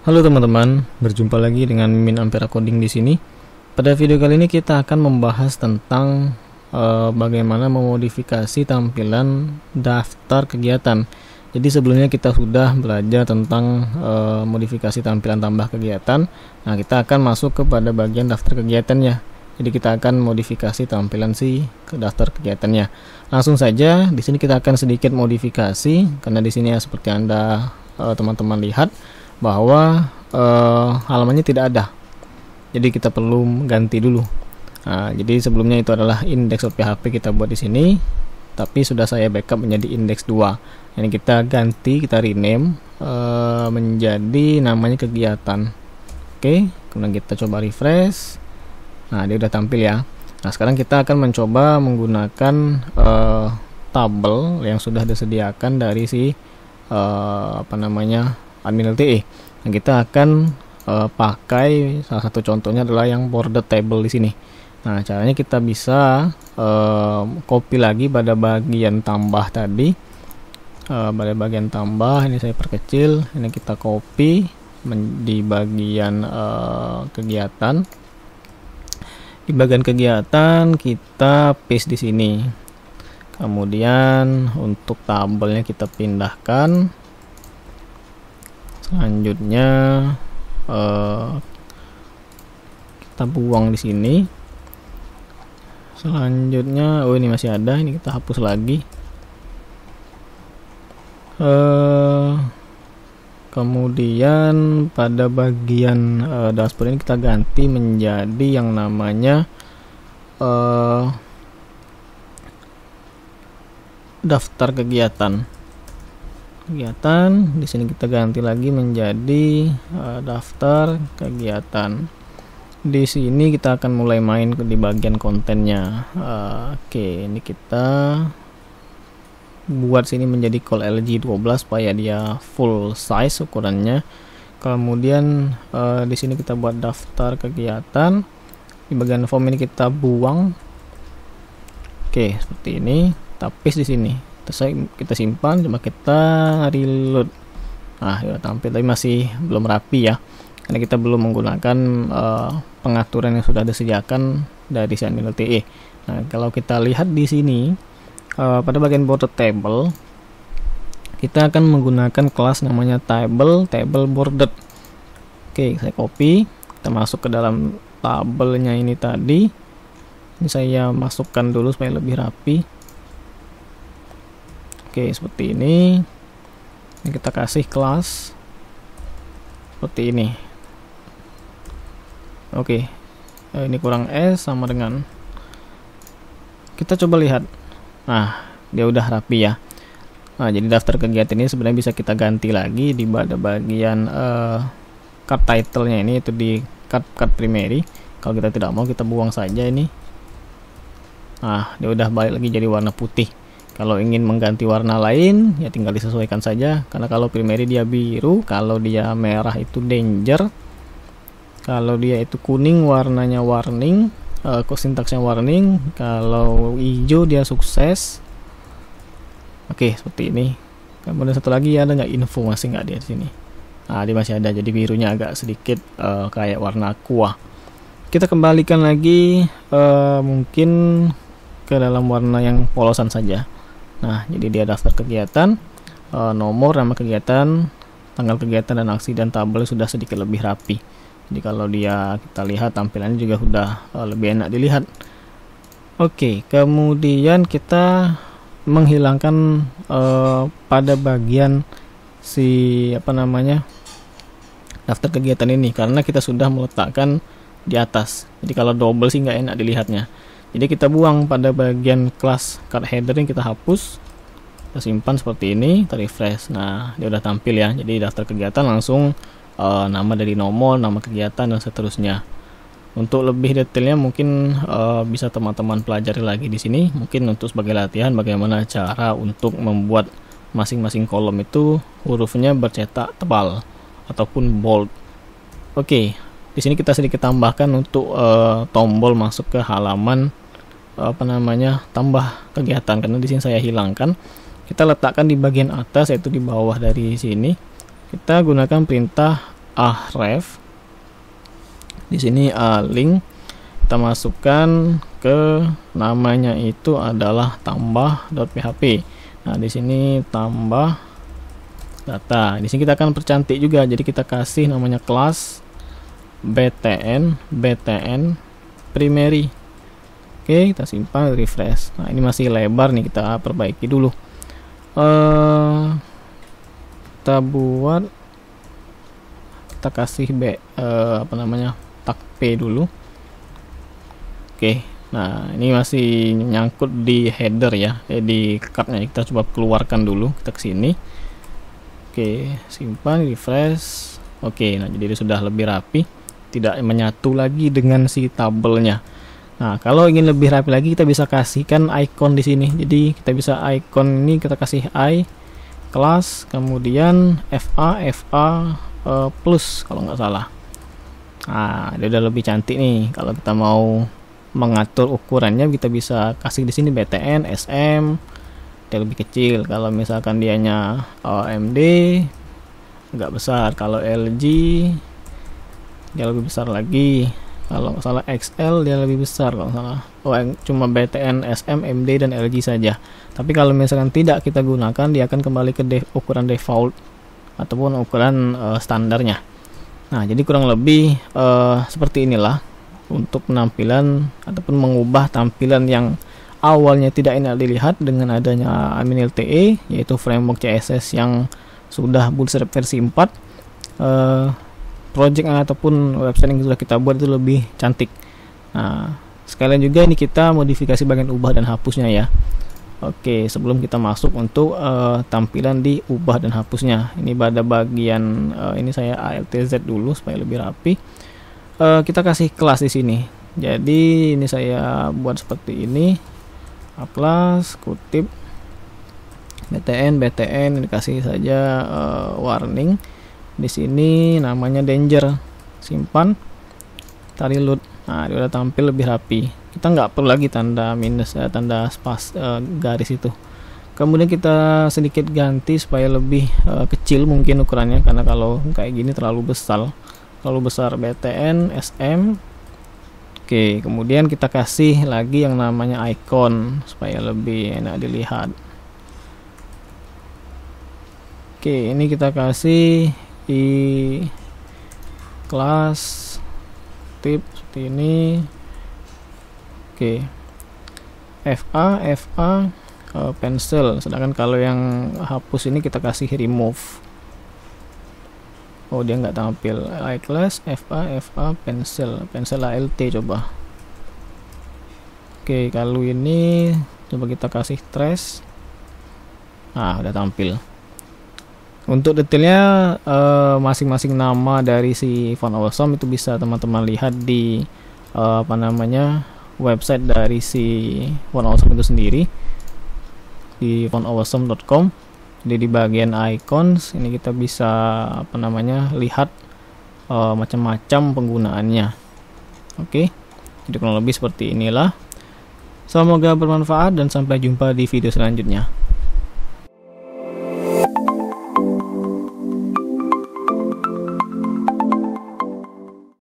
Halo teman-teman, berjumpa lagi dengan Mimin Ampera Coding di sini. Pada video kali ini kita akan membahas tentang bagaimana memodifikasi tampilan daftar kegiatan. Jadi sebelumnya kita sudah belajar tentang modifikasi tampilan tambah kegiatan. Nah, kita akan masuk kepada bagian daftar kegiatannya. Jadi kita akan modifikasi tampilan ke daftar kegiatannya. Langsung saja, di sini kita akan sedikit modifikasi karena di sini ya seperti Anda teman-teman lihat bahwa halamannya tidak ada, jadi kita perlu ganti dulu. Nah, jadi sebelumnya itu adalah index.php kita buat di sini, tapi sudah saya backup menjadi index 2. Ini kita ganti, kita rename menjadi namanya kegiatan. Oke, kemudian kita coba refresh. Nah, dia udah tampil ya. Nah, sekarang kita akan mencoba menggunakan tabel yang sudah disediakan dari admin LTE. Nah, kita akan pakai salah satu contohnya adalah yang border table di sini. Nah, caranya kita bisa copy lagi pada bagian tambah tadi. Pada bagian tambah ini saya perkecil, ini kita copy di bagian kegiatan. Di bagian kegiatan kita paste di sini. Kemudian untuk tabelnya kita pindahkan. Selanjutnya kita buang di sini. Selanjutnya, ini masih ada, ini kita hapus lagi. Kemudian pada bagian dashboard ini kita ganti menjadi yang namanya daftar kegiatan. Di sini kita ganti lagi menjadi daftar kegiatan. Di sini kita akan mulai main di bagian kontennya. Oke, ini kita buat sini menjadi call LG12 supaya dia full size ukurannya. Kemudian di sini kita buat daftar kegiatan. Di bagian form ini kita buang. Oke, seperti ini. Kita paste di sini. Kita simpan, coba kita reload. Nah, ya tampil, tapi masih belum rapi ya, karena kita belum menggunakan pengaturan yang sudah disediakan dari admin LTE. Nah, kalau kita lihat di sini pada bagian border table, kita akan menggunakan kelas namanya table bordered. Oke, saya copy, kita masuk ke dalam tabelnya ini tadi. Ini saya masukkan dulu supaya lebih rapi. Oke, seperti ini. Ini kita kasih kelas seperti ini. Oke, ini kurang S sama dengan. Kita coba lihat. Nah, dia udah rapi ya. Nah, jadi daftar kegiatan ini sebenarnya bisa kita ganti lagi di bagian card title-nya ini, itu di card primary. Kalau kita tidak mau, kita buang saja ini. Nah, dia udah balik lagi jadi warna putih. Kalau ingin mengganti warna lain, ya tinggal disesuaikan saja. Karena kalau primary dia biru, kalau dia merah itu danger, kalau dia itu kuning warnanya warning, sintaksnya warning, kalau hijau dia sukses. Oke, seperti ini. Kemudian satu lagi, ada nggak info, masih nggak di sini. Nah, dia masih ada, jadi birunya agak sedikit kayak warna aqua. Kita kembalikan lagi mungkin ke dalam warna yang polosan saja. Nah, jadi dia daftar kegiatan, nomor, nama kegiatan, tanggal kegiatan, dan aksi dan tabel sudah sedikit lebih rapi. Jadi kalau kita lihat tampilannya juga sudah lebih enak dilihat. Oke, kemudian kita menghilangkan pada bagian daftar kegiatan ini, karena kita sudah meletakkan di atas. Jadi kalau double sih nggak enak dilihatnya. Jadi kita buang pada bagian kelas card header yang kita hapus, kita simpan seperti ini, kita refresh. Nah, dia udah tampil ya. Jadi daftar kegiatan langsung nama dari nomor, nama kegiatan, dan seterusnya. Untuk lebih detailnya mungkin bisa teman-teman pelajari lagi di sini. Mungkin untuk sebagai latihan bagaimana cara untuk membuat masing-masing kolom itu hurufnya bercetak tebal ataupun bold. Oke, di sini kita sedikit tambahkan untuk tombol masuk ke halaman tambah kegiatan, karena di sini saya hilangkan. Kita letakkan di bagian atas, yaitu di bawah dari sini. Kita gunakan perintah aref. Di sini link kita masukkan ke namanya itu adalah tambah.php. Nah, di sini tambah data. Di sini kita akan percantik juga. Jadi kita kasih namanya kelas btn primary. Oke, kita simpan, refresh. Nah, ini masih lebar nih, kita perbaiki dulu. Kita buat, kita kasih tag p dulu. Oke, nah ini masih nyangkut di header ya, di cardnya. Kita coba keluarkan dulu, kita ke sini. Oke, simpan, refresh. Oke, nah jadi sudah lebih rapi, tidak menyatu lagi dengan si tabelnya. Nah, kalau ingin lebih rapi lagi, kita bisa kasihkan icon di sini. Jadi kita bisa icon ini kita kasih kelas, kemudian fa plus kalau nggak salah. Nah, dia udah lebih cantik nih. Kalau kita mau mengatur ukurannya, kita bisa kasih di sini btn sm, dia lebih kecil. Kalau misalkan dianya AMD agak besar, kalau LG dia lebih besar lagi, kalau salah XL dia lebih besar, kalau salah cuma BTN, SM, MD dan LG saja. Tapi kalau misalkan tidak kita gunakan, dia akan kembali ke ukuran default ataupun ukuran standarnya. Nah, jadi kurang lebih seperti inilah untuk penampilan ataupun mengubah tampilan yang awalnya tidak enak dilihat dengan adanya Amin LTE, yaitu framework CSS yang sudah Bootstrap versi 4. Project ataupun website yang sudah kita buat itu lebih cantik. Nah, sekalian juga ini kita modifikasi bagian ubah dan hapusnya ya. Oke, sebelum kita masuk untuk tampilan di ubah dan hapusnya, ini pada bagian ini saya ALTZ dulu supaya lebih rapi. Kita kasih kelas di sini. Jadi ini saya buat seperti ini. Plus kutip btn dikasih saja warning. Di sini namanya danger, simpan, kita reload. Nah, dia udah tampil lebih rapi. Kita nggak perlu lagi tanda minus, tanda garis itu. Kemudian kita sedikit ganti supaya lebih kecil mungkin ukurannya, karena kalau kayak gini terlalu besar btn sm. Oke, kemudian kita kasih lagi yang namanya icon supaya lebih enak dilihat. Oke, ini kita kasih di kelas tip seperti ini. Oke, fa pencil, sedangkan kalau yang hapus ini kita kasih remove. Oh, dia nggak tampil. iClass fa pencil alt coba. Oke, kalau ini coba kita kasih trace. Nah, udah tampil. Untuk detailnya masing-masing nama dari si Font Awesome itu bisa teman-teman lihat di website dari si Font Awesome itu sendiri, di fontawesome.com. Jadi di bagian icons ini kita bisa lihat macam-macam penggunaannya. Oke, jadi kurang lebih seperti inilah. Semoga bermanfaat dan sampai jumpa di video selanjutnya.